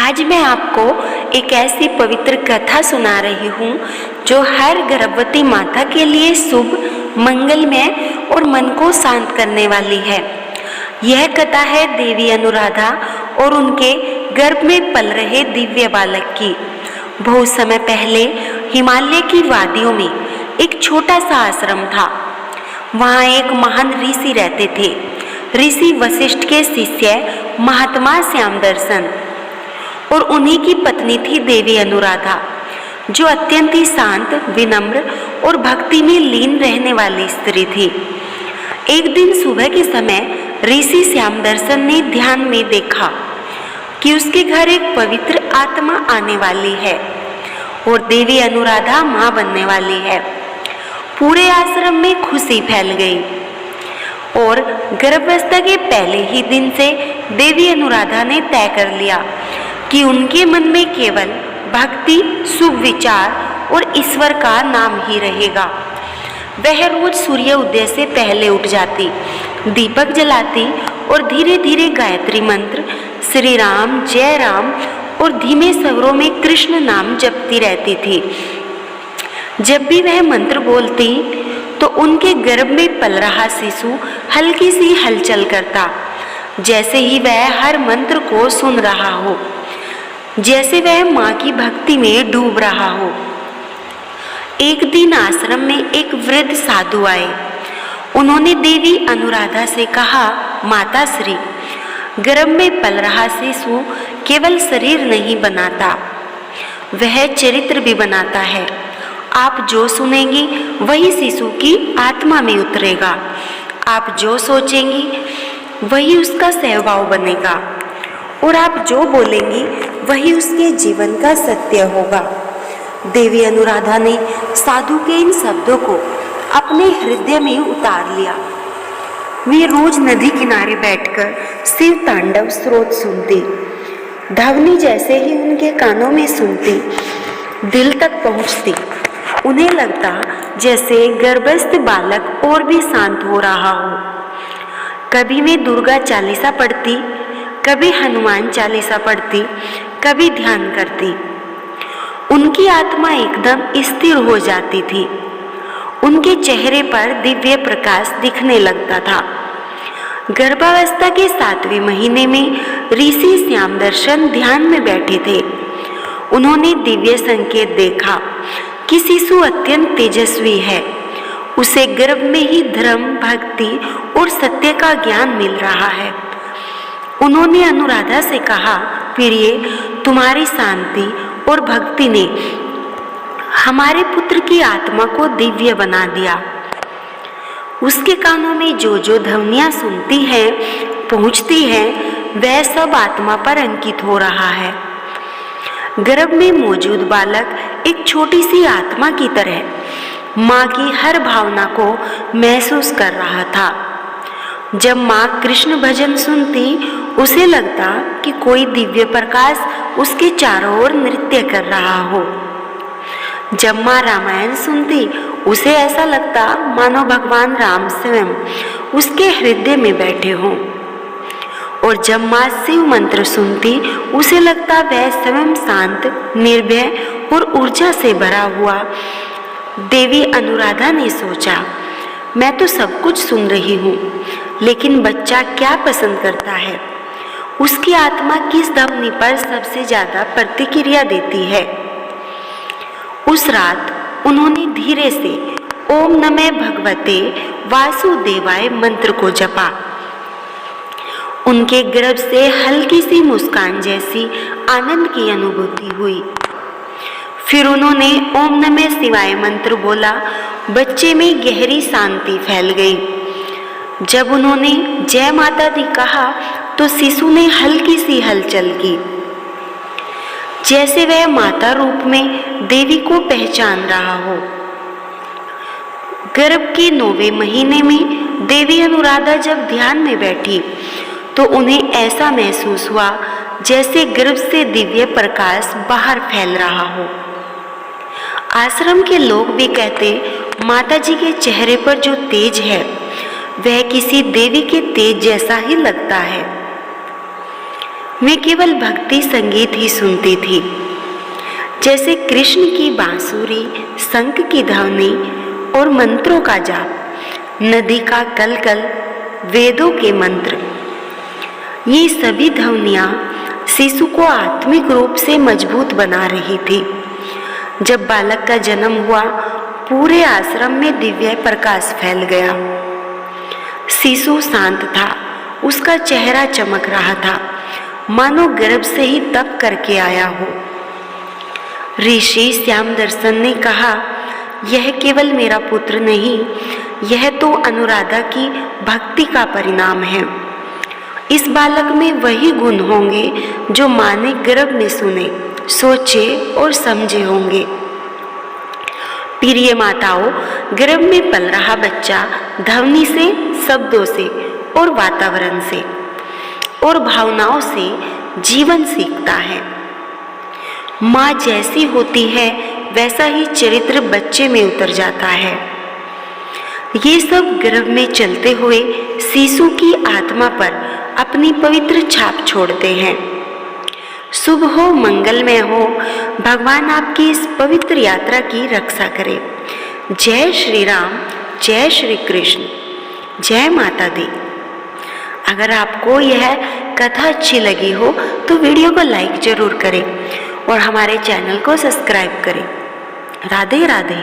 आज मैं आपको एक ऐसी पवित्र कथा सुना रही हूँ जो हर गर्भवती माता के लिए शुभ, मंगलमय और मन को शांत करने वाली है। यह कथा है देवी अनुराधा और उनके गर्भ में पल रहे दिव्य बालक की। बहुत समय पहले हिमालय की वादियों में एक छोटा सा आश्रम था। वहाँ एक महान ऋषि रहते थे। ऋषि वशिष्ठ के शिष्य महात्मा श्यामदर्शन और उन्हीं की पत्नी थी देवी अनुराधा, जो अत्यंत ही शांत, विनम्र और भक्ति में लीन रहने वाली स्त्री थी। एक दिन सुबह के समय ऋषि श्यामदर्शन ने ध्यान में देखा कि उसके घर एक पवित्र आत्मा आने वाली है और देवी अनुराधा मां बनने वाली है। पूरे आश्रम में खुशी फैल गई और गर्भावस्था के पहले ही दिन से देवी अनुराधा ने तय कर लिया कि उनके मन में केवल भक्ति, शुभ विचार और ईश्वर का नाम ही रहेगा। वह रोज सूर्य उदय से पहले उठ जाती, दीपक जलाती और धीरे धीरे गायत्री मंत्र, श्री राम, जय राम और धीमे स्वरों में कृष्ण नाम जपती रहती थी। जब भी वह मंत्र बोलती तो उनके गर्भ में पल रहा शिशु हल्की सी हलचल करता, जैसे ही वह हर मंत्र को सुन रहा हो, जैसे वह माँ की भक्ति में डूब रहा हो। एक दिन आश्रम में एक वृद्ध साधु आए। उन्होंने देवी अनुराधा से कहा, माता श्री, गर्भ में पल रहा शिशु केवल शरीर नहीं बनाता, वह चरित्र भी बनाता है। आप जो सुनेंगी वही शिशु की आत्मा में उतरेगा। आप जो सोचेंगी वही उसका स्वभाव बनेगा और आप जो बोलेंगी वही उसके जीवन का सत्य होगा। देवी अनुराधा ने साधु के इन शब्दों को अपने हृदय में उतार लिया। वे रोज नदी किनारे बैठकर शिव तांडव स्रोत सुनती। ध्वनि जैसे ही उनके कानों में सुनती, दिल तक पहुंचती। उन्हें लगता जैसे गर्भस्थ बालक और भी शांत हो रहा हो। कभी वे दुर्गा चालीसा पढ़ती, कभी हनुमान चालीसा पढ़ती, कभी ध्यान करती। उनकी आत्मा एकदम स्थिर हो जाती थी। उनके चेहरे पर दिव्य प्रकाश दिखने लगता था। गर्भावस्था के 7वें महीने में ऋषि श्यामदर्शन ध्यान में बैठे थे। उन्होंने दिव्य संकेत देखा कि शिशु अत्यंत तेजस्वी है। उसे गर्भ में ही धर्म, भक्ति और सत्य का ज्ञान मिल रहा है। उन्होंने अनुराधा से कहा, प्रिय, तुम्हारी शांति और भक्ति ने हमारे पुत्र की आत्मा को दिव्य बना दिया। उसके कानों में जो जो ध्वनियाँ सुनती हैं, पहुँचती हैं, वह सब आत्मा पर अंकित हो रहा है। गर्भ में मौजूद बालक एक छोटी सी आत्मा की तरह माँ की हर भावना को महसूस कर रहा था। जब माँ कृष्ण भजन सुनती, उसे लगता कि कोई दिव्य प्रकाश उसके चारों ओर नृत्य कर रहा हो। जब माँ रामायण सुनती, उसे ऐसा लगता मानो भगवान राम स्वयं उसके हृदय में बैठे हों। और जब माँ शिव मंत्र सुनती, उसे लगता वह स्वयं शांत, निर्भय और ऊर्जा से भरा हुआ। देवी अनुराधा ने सोचा, मैं तो सब कुछ सुन रही हूँ, लेकिन बच्चा क्या पसंद करता है? उसकी आत्मा किस ध्वनि पर सबसे ज्यादा प्रतिक्रिया देती है? उस रात उन्होंने धीरे से ओम नमः भगवते वासुदेवाय मंत्र को जपा। उनके गर्भ से हल्की सी मुस्कान जैसी आनंद की अनुभूति हुई। फिर उन्होंने ओम नमः शिवाय मंत्र बोला। बच्चे में गहरी शांति फैल गई। जब उन्होंने जय माता दी कहा तो शिशु ने हल्की सी हलचल की, जैसे वह माता रूप में देवी को पहचान रहा हो। गर्भ के 9वें महीने में देवी अनुराधा जब ध्यान में बैठी तो उन्हें ऐसा महसूस हुआ जैसे गर्भ से दिव्य प्रकाश बाहर फैल रहा हो। आश्रम के लोग भी कहते, माता जी के चेहरे पर जो तेज है वह किसी देवी के तेज जैसा ही लगता है। मैं केवल भक्ति संगीत ही सुनती थी, जैसे कृष्ण की बांसुरी, शंख की ध्वनि और मंत्रों का जाप, नदी का कलकल, वेदों के मंत्र। ये सभी ध्वनियाँ शिशु को आत्मिक रूप से मजबूत बना रही थी। जब बालक का जन्म हुआ, पूरे आश्रम में दिव्य प्रकाश फैल गया। शिशु शांत था, उसका चेहरा चमक रहा था, मानो गर्भ से ही तप करके आया हो। ऋषि श्याम दर्शन ने कहा, यह केवल मेरा पुत्र नहीं, यह तो अनुराधा की भक्ति का परिणाम है। इस बालक में वही गुण होंगे जो माँ ने गर्भ में सुने, सोचे और समझे होंगे। प्रिय माताओं, गर्भ में पल रहा बच्चा ध्वनि से, शब्दों से और वातावरण से और भावनाओं से जीवन सीखता है। माँ जैसी होती है वैसा ही चरित्र बच्चे में उतर जाता है। ये सब गर्भ में चलते हुए शिशु की आत्मा पर अपनी पवित्र छाप छोड़ते हैं। शुभ हो, मंगलमय हो, भगवान आपकी इस पवित्र यात्रा की रक्षा करे। जय श्री राम, जय श्री कृष्ण, जय माता दी। अगर आपको यह कथा अच्छी लगी हो तो वीडियो को लाइक जरूर करें और हमारे चैनल को सब्सक्राइब करें। राधे राधे।